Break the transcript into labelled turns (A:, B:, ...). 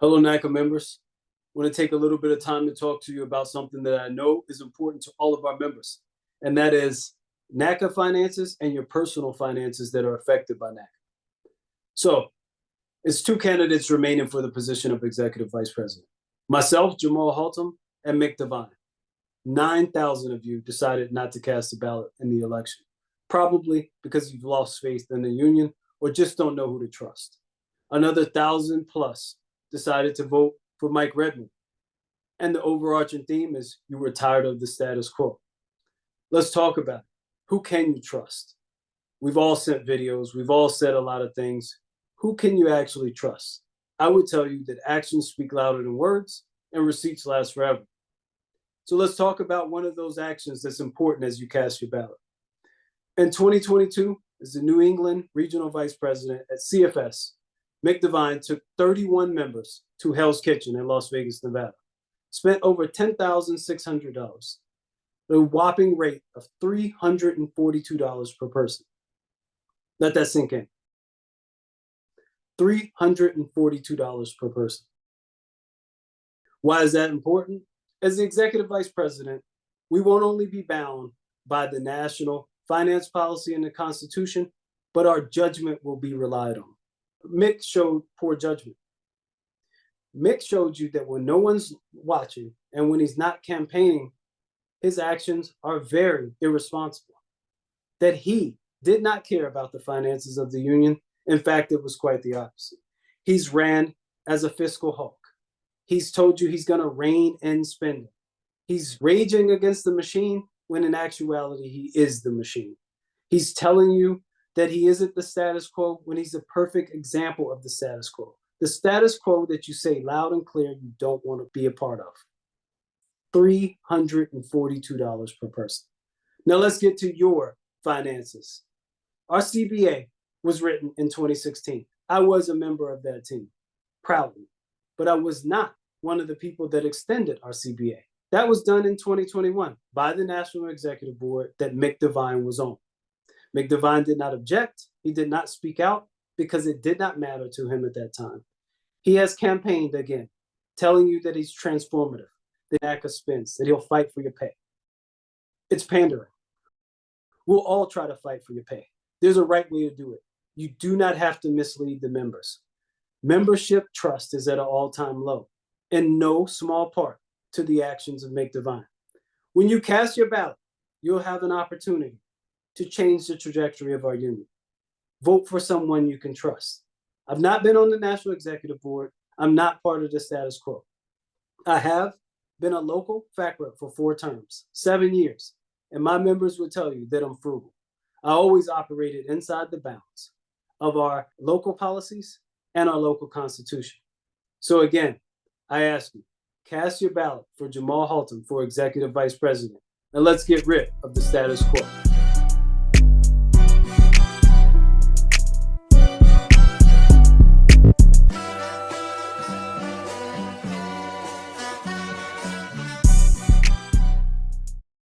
A: Hello, NACA members. I want to take a little bit of time to talk to you about something that I know is important to all of our members, and that is NACA finances and your personal finances that are affected by NACA. So, it's two candidates remaining for the position of Executive Vice President. Myself, Daniels-Haltom, and Mick Devine. 9,000 of you decided not to cast a ballot in the election, probably because you've lost faith in the union or just don't know who to trust. Another 1,000 plus decided to vote for Mike Redmond. And the overarching theme is you were tired of the status quo. Let's talk about it. Who can you trust? We've all sent videos. We've all said a lot of things. Who can you actually trust? I would tell you that actions speak louder than words and receipts last forever. So let's talk about one of those actions that's important as you cast your ballot. In 2022, as the New England Regional Vice President at CFS, Mick Devine took 31 members to Hell's Kitchen in Las Vegas, Nevada, spent over $10,600, a whopping rate of $342 per person. Let that sink in. $342 per person. Why is that important? As the Executive Vice President, we won't only be bound by the national finance policy and the Constitution, but our judgment will be relied on. Mick showed poor judgment. Mick showed you that when no one's watching and when he's not campaigning, his actions are very irresponsible. That he did not care about the finances of the union. In fact, it was quite the opposite. He's ran as a fiscal hawk. He's told you he's going to rein in spending. He's raging against the machine when in actuality he is the machine. He's telling you that he isn't the status quo when he's a perfect example of the status quo. The status quo that you say loud and clear you don't want to be a part of. $342 per person. Now let's get to your finances. Our CBA was written in 2016. I was a member of that team, proudly, but I was not one of the people that extended our CBA. That was done in 2021 by the National Executive Board that Mick Devine was on. Mick Devine did not object. He did not speak out because it did not matter to him at that time. He has campaigned again, telling you that he's transformative, that NACA spends, that he'll fight for your pay. It's pandering. We'll all try to fight for your pay. There's a right way to do it. You do not have to mislead the members. Membership trust is at an all-time low, in no small part to the actions of Mick Devine. When you cast your ballot, you'll have an opportunity to change the trajectory of our union. Vote for someone you can trust. I've not been on the National Executive Board. I'm not part of the status quo. I have been a local fact rep for 4 terms, 7 years, and my members will tell you that I'm frugal. I always operated inside the bounds of our local policies and our local constitution. So again, I ask you, cast your ballot for Daniels-Haltom for Executive Vice President, and let's get rid of the status quo.